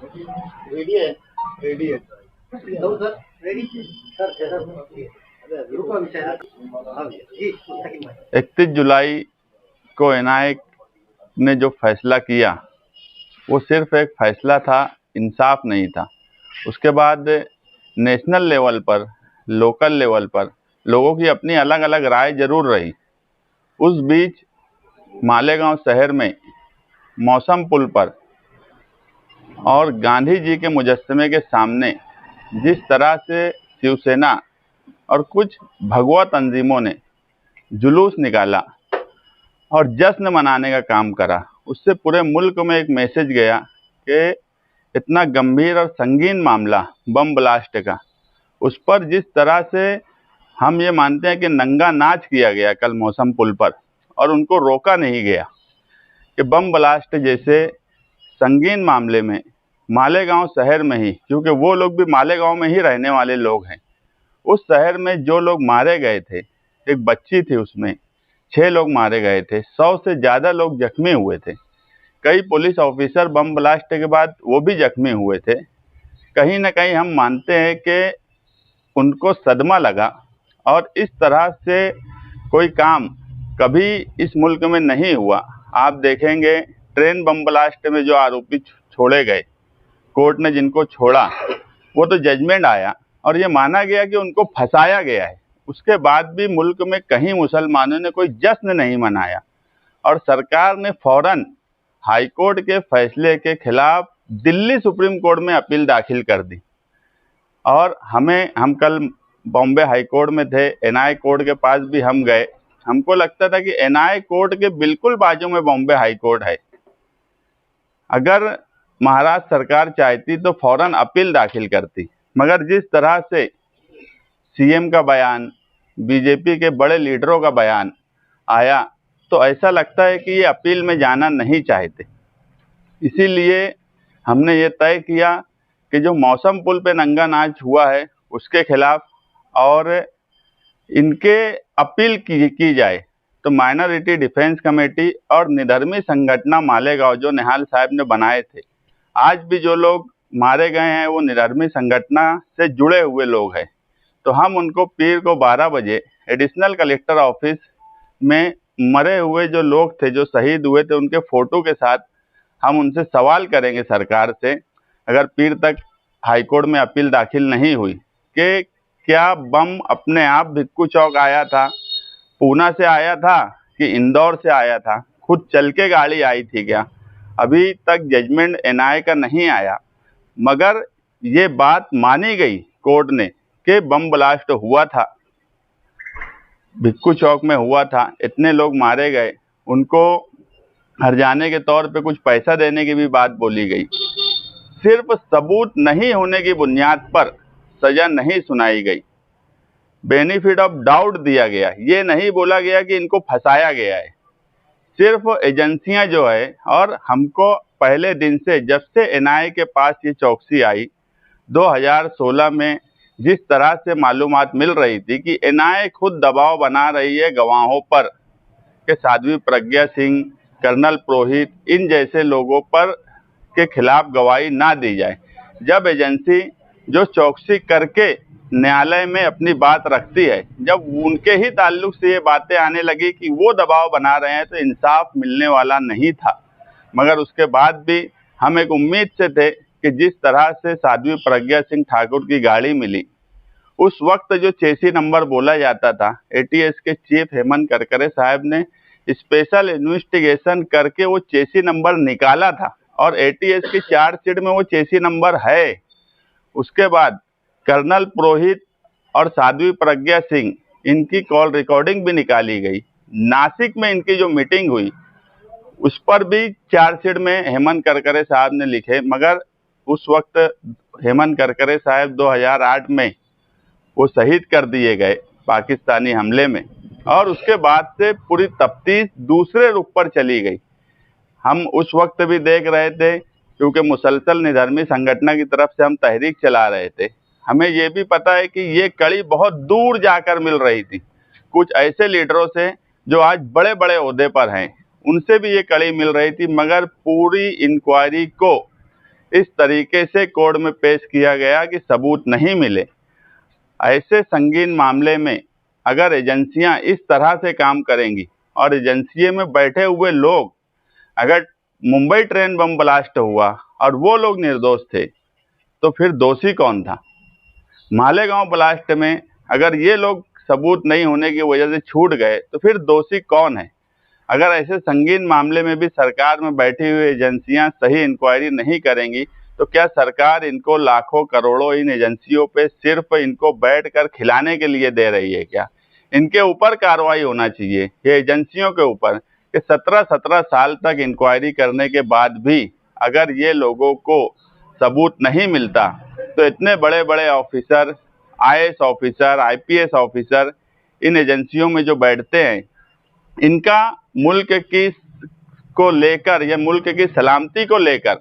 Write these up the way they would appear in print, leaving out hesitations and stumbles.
Ready है। Ready है तो सर, रेडी सर। सर रुको अभी सर। हाँ जी, 31 जुलाई को एनआईए ने जो फैसला किया वो सिर्फ एक फैसला था, इंसाफ नहीं था। उसके बाद नेशनल लेवल पर, लोकल लेवल पर लोगों की अपनी अलग अलग राय जरूर रही। उस बीच मालेगांव शहर में मौसम पुल पर और गांधी जी के मुजस्समे के सामने जिस तरह से शिवसेना और कुछ भगवा तंजीमों ने जुलूस निकाला और जश्न मनाने का काम करा, उससे पूरे मुल्क में एक मैसेज गया कि इतना गंभीर और संगीन मामला बम ब्लास्ट का, उस पर जिस तरह से हम ये मानते हैं कि नंगा नाच किया गया कल मौसम पुल पर और उनको रोका नहीं गया, कि बम ब्लास्ट जैसे संगीन मामले में मालेगांव शहर में ही, क्योंकि वो लोग भी मालेगांव में ही रहने वाले लोग हैं, उस शहर में जो लोग मारे गए थे, एक बच्ची थी, उसमें 6 लोग मारे गए थे, 100 से ज़्यादा लोग जख्मी हुए थे। कई पुलिस ऑफिसर बम ब्लास्ट के बाद वो भी जख्मी हुए थे। कहीं ना कहीं हम मानते हैं कि उनको सदमा लगा और इस तरह से कोई काम कभी इस मुल्क में नहीं हुआ। आप देखेंगे ट्रेन बम ब्लास्ट में जो आरोपी छोड़े गए, कोर्ट ने जिनको छोड़ा, वो तो जजमेंट आया और ये माना गया कि उनको फंसाया गया है। उसके बाद भी मुल्क में कहीं मुसलमानों ने कोई जश्न नहीं मनाया और सरकार ने फौरन हाईकोर्ट के फैसले के खिलाफ दिल्ली सुप्रीम कोर्ट में अपील दाखिल कर दी। और हम कल बॉम्बे हाई कोर्ट में थे, एनआईए कोर्ट के पास भी हम गए। हमको लगता था कि एनआईए कोर्ट के बिल्कुल बाजू में बॉम्बे हाई कोर्ट है। अगर महाराष्ट्र सरकार चाहती तो फौरन अपील दाखिल करती, मगर जिस तरह से सीएम का बयान, बीजेपी के बड़े लीडरों का बयान आया, तो ऐसा लगता है कि ये अपील में जाना नहीं चाहते। इसीलिए हमने ये तय किया कि जो मौसम पुल पे नंगा नाच हुआ है उसके खिलाफ और इनके अपील की जाए। तो माइनॉरिटी डिफेंस कमेटी और निधर्मी संगठन मालेगांव जो निहाल साहब ने बनाए थे, आज भी जो लोग मारे गए हैं वो निधर्मी संगठन से जुड़े हुए लोग हैं। तो हम उनको पीर को 12 बजे एडिशनल कलेक्टर ऑफिस में मरे हुए जो लोग थे, जो शहीद हुए थे, उनके फोटो के साथ हम उनसे सवाल करेंगे सरकार से, अगर पीर तक हाईकोर्ट में अपील दाखिल नहीं हुई, कि क्या बम अपने आप भिक्कू चौक आया था, पूना से आया था कि इंदौर से आया था, खुद चल के गाड़ी आई थी क्या। अभी तक जजमेंट एनआईए का नहीं आया, मगर ये बात मानी गई कोर्ट ने कि बम ब्लास्ट हुआ था, भिक्कू चौक में हुआ था, इतने लोग मारे गए, उनको हर्जाने के तौर पे कुछ पैसा देने की भी बात बोली गई। सिर्फ सबूत नहीं होने की बुनियाद पर सजा नहीं सुनाई गई, बेनिफिट ऑफ डाउट दिया गया। ये नहीं बोला गया कि इनको फंसाया गया है। सिर्फ एजेंसियां जो है, और हमको पहले दिन से, जब से एनआईए के पास ये चौकसी आई 2016 में, जिस तरह से मालूमात मिल रही थी कि एनआईए खुद दबाव बना रही है गवाहों पर कि साध्वी प्रज्ञा सिंह, कर्नल पुरोहित, इन जैसे लोगों पर के खिलाफ गवाही ना दी जाए। जब एजेंसी जो चौकसी करके न्यायालय में अपनी बात रखती है, जब उनके ही ताल्लुक से ये बातें आने लगी कि वो दबाव बना रहे हैं, तो इंसाफ मिलने वाला नहीं था। मगर उसके बाद भी हम एक उम्मीद से थे कि जिस तरह से साध्वी प्रज्ञा सिंह ठाकुर की गाड़ी मिली, उस वक्त जो चेसी नंबर बोला जाता था, एटीएस के चीफ हेमंत करकरे साहब ने स्पेशल इन्वेस्टिगेशन करके वो चेसी नंबर निकाला था और एटीएस की चार्जशीट में वो चेसी नंबर है। उसके बाद कर्नल पुरोहित और साध्वी प्रज्ञा सिंह, इनकी कॉल रिकॉर्डिंग भी निकाली गई। नासिक में इनकी जो मीटिंग हुई उस पर भी चार्जशीट में हेमंत करकरे साहब ने लिखे, मगर उस वक्त हेमंत करकरे साहब 2008 में वो शहीद कर दिए गए पाकिस्तानी हमले में, और उसके बाद से पूरी तफ्तीश दूसरे रुख पर चली गई। हम उस वक्त भी देख रहे थे, क्योंकि मुसलसल निधर्मी संगठन की तरफ से हम तहरीक चला रहे थे। हमें ये भी पता है कि ये कड़ी बहुत दूर जाकर मिल रही थी, कुछ ऐसे लीडरों से जो आज बड़े बड़े ओहदे पर हैं, उनसे भी ये कड़ी मिल रही थी। मगर पूरी इंक्वायरी को इस तरीके से कोर्ट में पेश किया गया कि सबूत नहीं मिले। ऐसे संगीन मामले में अगर एजेंसियां इस तरह से काम करेंगी और एजेंसी में बैठे हुए लोग, अगर मुंबई ट्रेन बम ब्लास्ट हुआ और वो लोग निर्दोष थे तो फिर दोषी कौन था? मालेगांव ब्लास्ट में अगर ये लोग सबूत नहीं होने की वजह से छूट गए तो फिर दोषी कौन है? अगर ऐसे संगीन मामले में भी सरकार में बैठी हुई एजेंसियां सही इंक्वायरी नहीं करेंगी तो क्या सरकार इनको लाखों करोड़ों इन एजेंसियों पे सिर्फ इनको बैठकर खिलाने के लिए दे रही है क्या? इनके ऊपर कार्रवाई होना चाहिए, ये एजेंसियों के ऊपर, कि 17-17 साल तक इंक्वायरी करने के बाद भी अगर ये लोगों को सबूत नहीं मिलता तो इतने बड़े बड़े officer, IAS officer, IPS officer in एजेंसियों में जो बैठते हैं, इनका मुल्क की को लेकर या मुल्क की सलामती को लेकर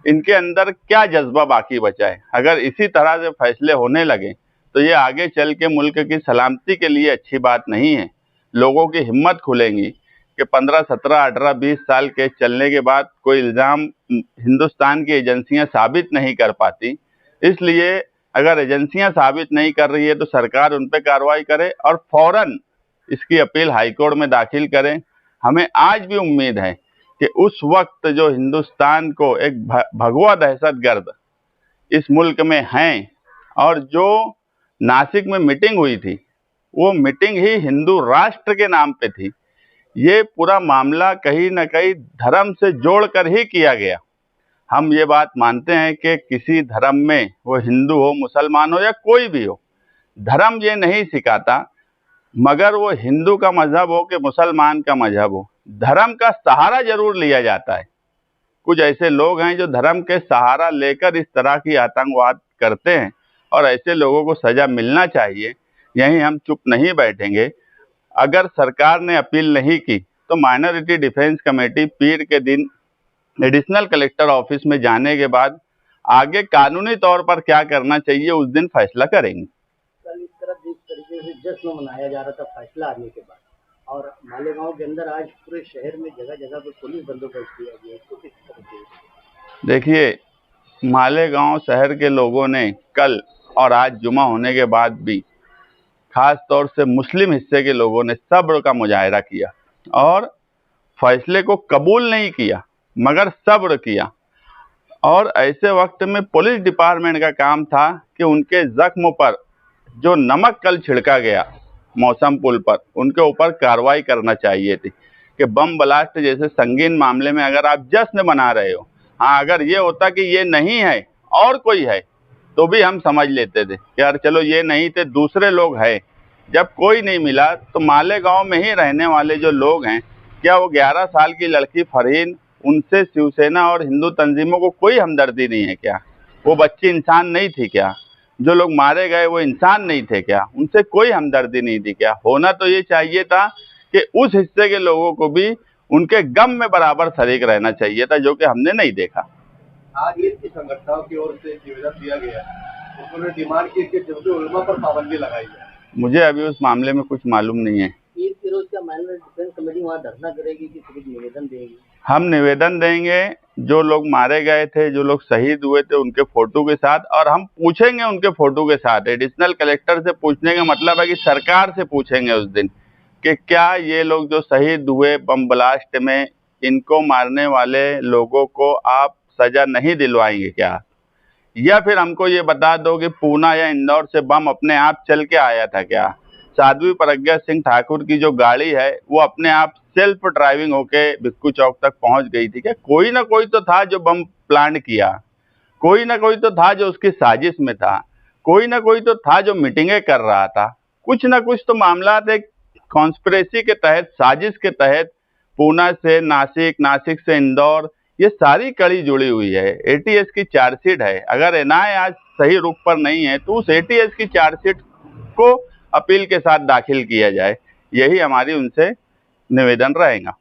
इनके अंदर क्या जज्बा बाकी बचा है? अगर इसी तरह से फैसले होने लगे तो ये आगे चल के मुल्क की सलामती के लिए अच्छी बात नहीं है। लोगों की हिम्मत खुलेंगी कि 15, 17, 18, 20 साल के चलने के बाद कोई इल्ज़ाम हिंदुस्तान की एजेंसियां साबित नहीं कर पाती। इसलिए अगर एजेंसियां साबित नहीं कर रही है तो सरकार उन पर कार्रवाई करे और फौरन इसकी अपील हाईकोर्ट में दाखिल करें। हमें आज भी उम्मीद है कि उस वक्त जो हिंदुस्तान को एक भगवा दहशतगर्द इस मुल्क में हैं और जो नासिक में मीटिंग हुई थी, वो मीटिंग ही हिंदू राष्ट्र के नाम पे थी। ये पूरा मामला कहीं ना कहीं धर्म से जोड़कर ही किया गया। हम ये बात मानते हैं कि किसी धर्म में, वो हिंदू हो, मुसलमान हो या कोई भी हो, धर्म ये नहीं सिखाता, मगर वो हिंदू का मजहब हो कि मुसलमान का मजहब हो, धर्म का सहारा जरूर लिया जाता है। कुछ ऐसे लोग हैं जो धर्म के सहारा लेकर इस तरह की आतंकवाद करते हैं और ऐसे लोगों को सजा मिलना चाहिए। यहीं हम चुप नहीं बैठेंगे। अगर सरकार ने अपील नहीं की तो माइनॉरिटी डिफेंस कमेटी पीर के दिन एडिशनल कलेक्टर ऑफिस में जाने के बाद आगे कानूनी तौर पर क्या करना चाहिए उस दिन फैसला करेंगे। कल इस तरह जिस तरीके से जश्न मनाया जा रहा था फैसला आने के बाद, और मालेगांव के अंदर आज पूरे शहर में जगह जगह पर पुलिस बंदोबस्त किया गया, इसको किस तरह से? देखिए, मालेगांव शहर के लोगों ने कल और आज जुमा होने के बाद भी, खास तौर से मुस्लिम हिस्से के लोगों ने सब्र का मुजाहिरा किया और फैसले को कबूल नहीं किया मगर सब्र किया। और ऐसे वक्त में पुलिस डिपार्टमेंट का काम था कि उनके जख्म पर जो नमक कल छिड़का गया मौसम पुल पर, उनके ऊपर कार्रवाई करना चाहिए थी कि बम ब्लास्ट जैसे संगीन मामले में अगर आप जश्न मना रहे हो, हाँ, अगर ये होता कि ये नहीं है और कोई है तो भी हम समझ लेते थे कि यार चलो ये नहीं थे, दूसरे लोग हैं। जब कोई नहीं मिला तो मालेगांव में ही रहने वाले जो लोग हैं, क्या वो 11 साल की लड़की फरहीन, उनसे शिवसेना और हिंदू तंजीमों को कोई हमदर्दी नहीं है क्या? वो बच्ची इंसान नहीं थी क्या? जो लोग मारे गए वो इंसान नहीं थे क्या? उनसे कोई हमदर्दी नहीं थी क्या? होना तो ये चाहिए था कि उस हिस्से के लोगों को भी उनके गम में बराबर शरीक रहना चाहिए था, जो कि हमने नहीं देखा। आज की संगठनों की ओर से निवेदन दिया गया, उन्होंने डिमांड की कि जबकि उलमा पर पाबंदी लगाई जाए। मुझे अभी उस मामले में कुछ मालूम नहीं है। ईद के रोज क्या माइनॉरिटी डिफेंस कमेटी वहाँ धरना करेगी कि सिर्फ निवेदन देगी? हम निवेदन देंगे, जो लोग मारे गए थे, जो लोग शहीद हुए थे, उनके फोटो के साथ, और हम पूछेंगे उनके फोटो के साथ। एडिशनल कलेक्टर से पूछने का मतलब है कि सरकार से पूछेंगे उस दिन कि क्या ये लोग जो शहीद हुए बम ब्लास्ट में, इनको मारने वाले लोगों को आप सजा नहीं दिलवाएंगे क्या? या फिर हमको ये बता दो कि पूना या इंदौर से बम अपने आप चल के आया था क्या? साध्वी प्रज्ञा सिंह ठाकुर की जो गाड़ी है वो अपने आप सेल्फ ड्राइविंग होके भिक्खू चौक तक पहुंच गई थी क्या? कोई ना कोई तो था जो बम प्लान किया, कोई ना कोई तो था जो उसकी साजिश में था, कोई ना कोई तो था जो मीटिंगें कर रहा था। कुछ ना कुछ तो मामला एक कॉन्स्पिरेसी के तहत, साजिश के तहत पूना से नासिक, नासिक से इंदौर, ये सारी कड़ी जुड़ी हुई है। एटीएस की चार्जशीट है, अगर एनआईए आज सही रुख पर नहीं है तो उस एटीएस की चार्जशीट को अपील के साथ दाखिल किया जाए। यही हमारी उनसे निवेदन रहेगा।